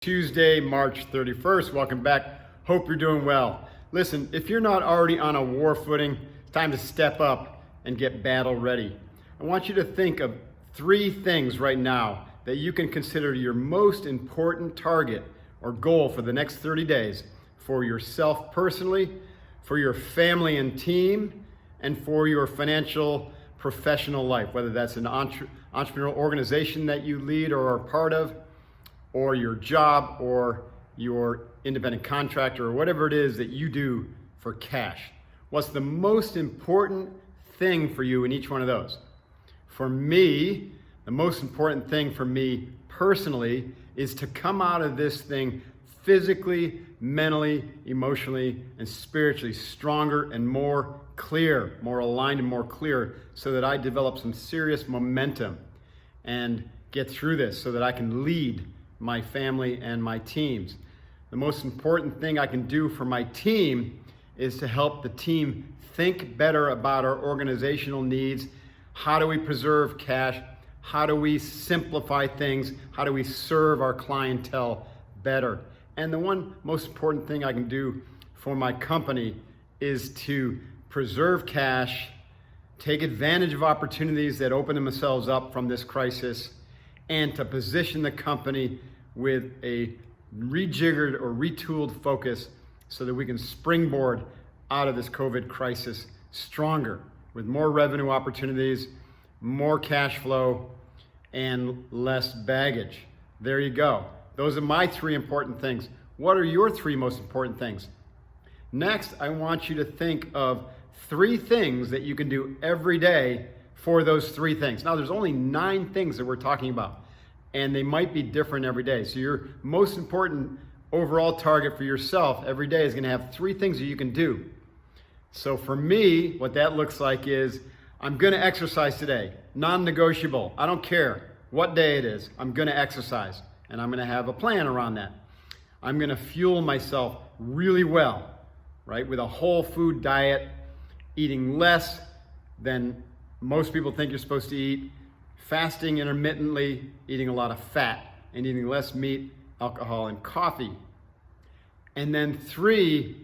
Tuesday, March 31st. Welcome back. Hope you're doing well. Listen, if you're not already on a war footing, it's time to step up and get battle ready. I want you to think of 3 things right now that you can consider your most important target or goal for the next 30 days for yourself personally, for your family and team, and for your financial professional life, whether that's an entrepreneurial organization that you lead or are part of, or your job, or your independent contractor, or whatever it is that you do for cash. What's the most important thing for you in each one of those? For me, the most important thing for me personally is to come out of this thing physically, mentally, emotionally, and spiritually stronger and more clear, more aligned and more clear, so that I develop some serious momentum and get through this so that I can lead my family and my teams. The most important thing I can do for my team is to help the team think better about our organizational needs. How do we preserve cash? How do we simplify things? How do we serve our clientele better? And the one most important thing I can do for my company is to preserve cash, take advantage of opportunities that open themselves up from this crisis, and to position the company with a rejiggered or retooled focus so that we can springboard out of this COVID crisis stronger, with more revenue opportunities, more cash flow, and less baggage. There you go. Those are my 3 important things. What are your 3 most important things? Next, I want you to think of 3 things that you can do every day for those 3 things. Now, there's only 9 things that we're talking about, and they might be different every day. So your most important overall target for yourself every day is going to have 3 things that you can do. So for me, what that looks like is I'm going to exercise today, non-negotiable. I don't care what day it is, I'm going to exercise, and I'm going to have a plan around that. I'm going to fuel myself really well, right, with a whole food diet, eating less than most people think you're supposed to eat, fasting intermittently, eating a lot of fat, and eating less meat, alcohol, and coffee. And then 3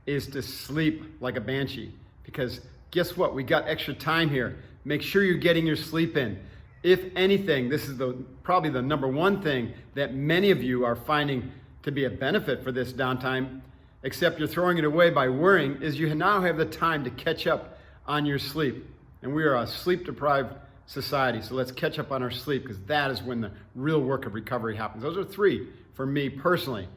is to sleep like a banshee. Because guess what? We got extra time here. Make sure you're getting your sleep in. If anything, this is probably the number 1 thing that many of you are finding to be a benefit for this downtime, except you're throwing it away by worrying, is you now have the time to catch up on your sleep. And we are a sleep-deprived society, so let's catch up on our sleep, because that is when the real work of recovery happens. Those are 3 for me personally.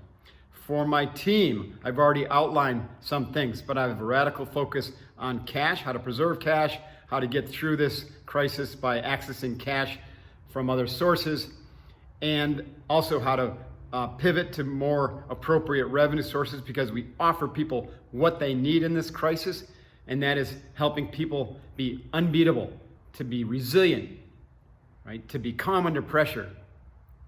For my team, I've already outlined some things, but I have a radical focus on cash, how to preserve cash, how to get through this crisis by accessing cash from other sources, and also how to pivot to more appropriate revenue sources, because we offer people what they need in this crisis, and that is helping people be unbeatable, to be resilient, right? To be calm under pressure,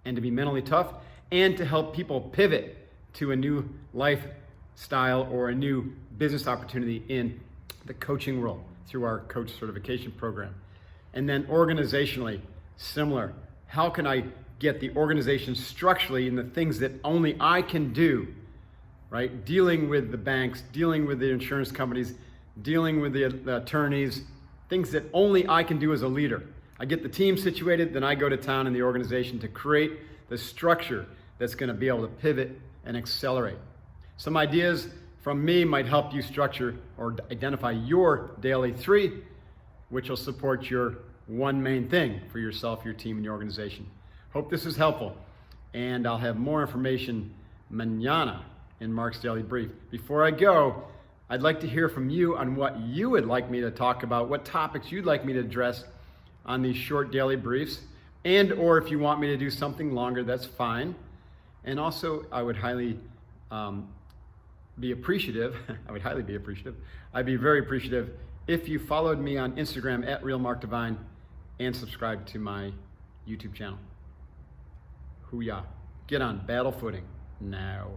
and to be mentally tough, and to help people pivot to a new lifestyle or a new business opportunity in the coaching world through our coach certification program. And then organizationally, similar. How can I get the organization structurally in the things that only I can do, right? Dealing with the banks, dealing with the insurance companies, dealing with the attorneys, things that only I can do as a leader. I get the team situated, then I go to town in the organization to create the structure that's going to be able to pivot and accelerate. Some ideas from me might help you structure or identify your daily 3, which will support your 1 main thing for yourself, your team, and your organization. Hope this is helpful, and I'll have more information mañana in Mark's Daily Brief. Before I go, I'd like to hear from you on what you would like me to talk about, what topics you'd like me to address on these short daily briefs, and or if you want me to do something longer, that's fine. And also, I would highly be appreciative, I'd be very appreciative if you followed me on Instagram at RealMarkDivine and subscribe to my YouTube channel. Hoo-yah. Get on battle footing now.